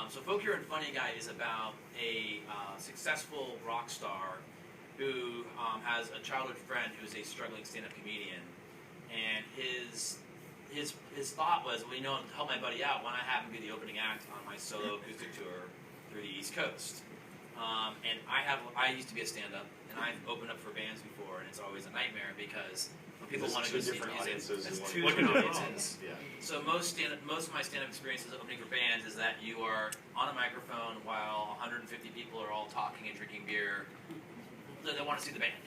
So Folk Hero and Funny Guy is about a successful rock star who has a childhood friend who's a struggling stand-up comedian, and his thought was, well, you know, to help my buddy out, why not have him be the opening act on my solo acoustic tour through the East Coast? And I used to be a stand-up, and I've opened up for bands before, and it's always a nightmare because people want to go see music. It's two different audiences. Yeah. So most of my stand-up experiences opening for bands is that you are on a microphone while 150 people are all talking and drinking beer. They want to see the band,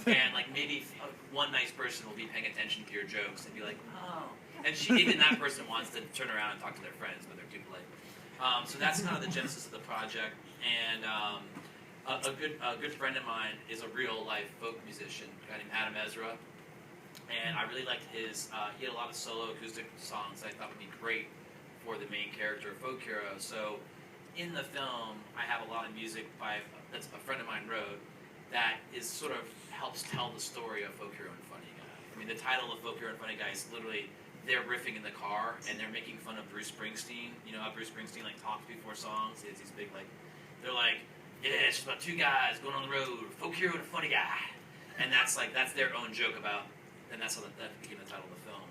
and like maybe one nice person will be paying attention to your jokes and be like, oh. And even that person wants to turn around and talk to their friends, but they're too polite. So that's kind of the genesis of the project. And a good friend of mine is a real life folk musician, a guy named Adam Ezra. And I really liked his, he had a lot of solo acoustic songs that I thought would be great for the main character of Folk Hero. So in the film, I have a lot of music that's a friend of mine wrote that is sort of helps tell the story of Folk Hero and Funny Guy. I mean, the title of Folk Hero and Funny Guy is literally they're riffing in the car and they're making fun of Bruce Springsteen. You know how Bruce Springsteen like talks before songs? He has these big like, they're like, yeah, it's just about two guys going on the road, Folk Hero and a Funny Guy. And that's their own joke about, and that's how that became the title of the film.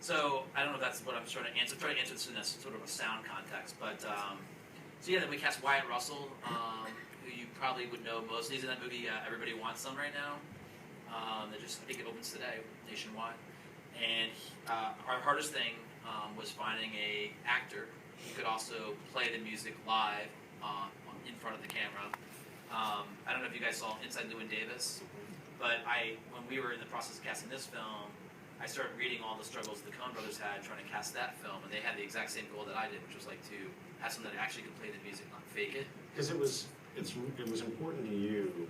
So I don't know if that's what I'm trying to answer. I'm trying to answer this in a sort of a sound context, but so yeah, then we cast Wyatt Russell, who you probably would know most. He's in that movie Everybody Wants Some right now. That just, I think it opens today nationwide. And our hardest thing was finding a actor who could also play the music live in front of the camera. I don't know if you guys saw Inside Llewyn Davis, but when we were in the process of casting this film, I started reading all the struggles the Coen brothers had trying to cast that film, and they had the exact same goal that I did, which was like to have someone that actually could play the music, not fake it. Because it was important to you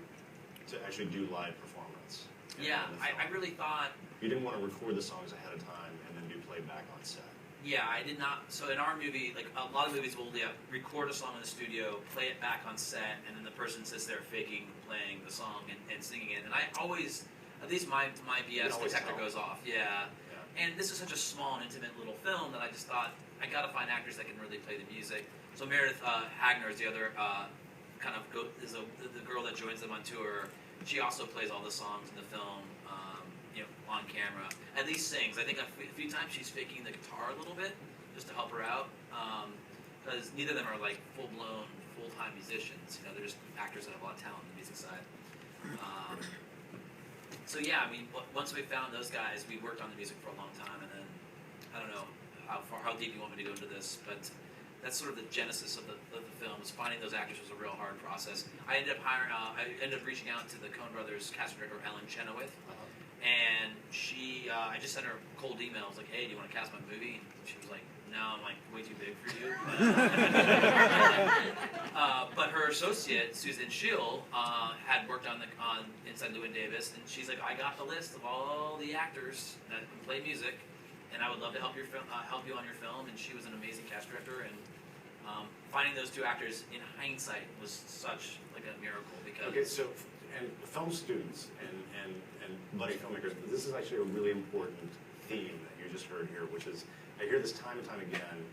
to actually do live performance. Yeah, I really thought... You didn't want to record the songs ahead of time and then do playback on set. Yeah, I did not. So in our movie, like a lot of movies will record a song in the studio, play it back on set, and then the person sits there faking playing the song and singing it. And I always, at least my BS detector goes off. Yeah. And this is such a small and intimate little film that I just thought, I got to find actors that can really play the music. So Meredith Hagner is the other the girl that joins them on tour. She also plays all the songs in the film, on camera. At least sings. I think a few times she's faking the guitar a little bit, just to help her out. Because neither of them are like full-blown, full-time musicians. They're just actors that have a lot of talent on the music side. So yeah, I mean, once we found those guys, we worked on the music for a long time, and then I don't know how deep you want me to go into this, but that's sort of the genesis of the film. Was finding those actors was a real hard process. I ended up reaching out to the Coen brothers casting director Ellen Chenoweth, and I just sent her a cold email. I was like, hey, do you want to cast my movie? And she was like, no. I'm like, way too big for you. But her associate, Susan Schill, had worked on Inside Llewyn Davis, and she's like, I got the list of all the actors that can play music, and I would love to help you on your film. And she was an amazing cast director, and finding those two actors in hindsight was such like a miracle because. Okay, so and film students and budding filmmakers, but this is actually a really important theme that you just heard here, which is I hear this time and time again.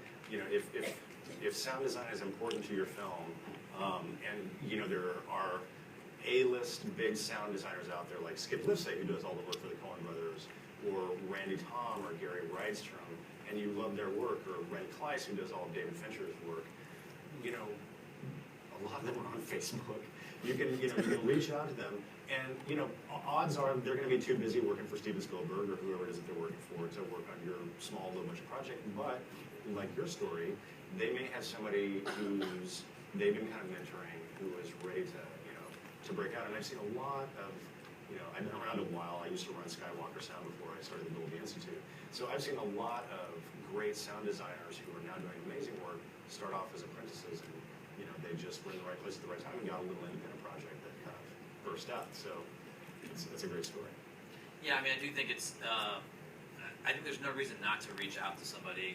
If sound design is important to your film, and there are A-list big sound designers out there like Skip Lipsey, who does all the work for the Coen brothers, or Randy Tom or Gary Rydstrom, and you love their work, or Ren Kleiss, who does all of David Fincher's work. A lot of them are on Facebook. You can reach out to them, and odds are they're going to be too busy working for Steven Spielberg or whoever it is that they're working for to work on your small low budget project. But like your story, they may have somebody who's they've been kind of mentoring, who is ready to break out. And I've seen a lot of I've been around a while. I used to run Skywalker Sound before I started the Dolby Institute. So I've seen a lot of great sound designers who are now doing amazing work start off as apprentices, and they just were in the right place at the right time and got a little independent project that kind of burst out. So it's a great story. Yeah, I mean, I do think it's. I think there's no reason not to reach out to somebody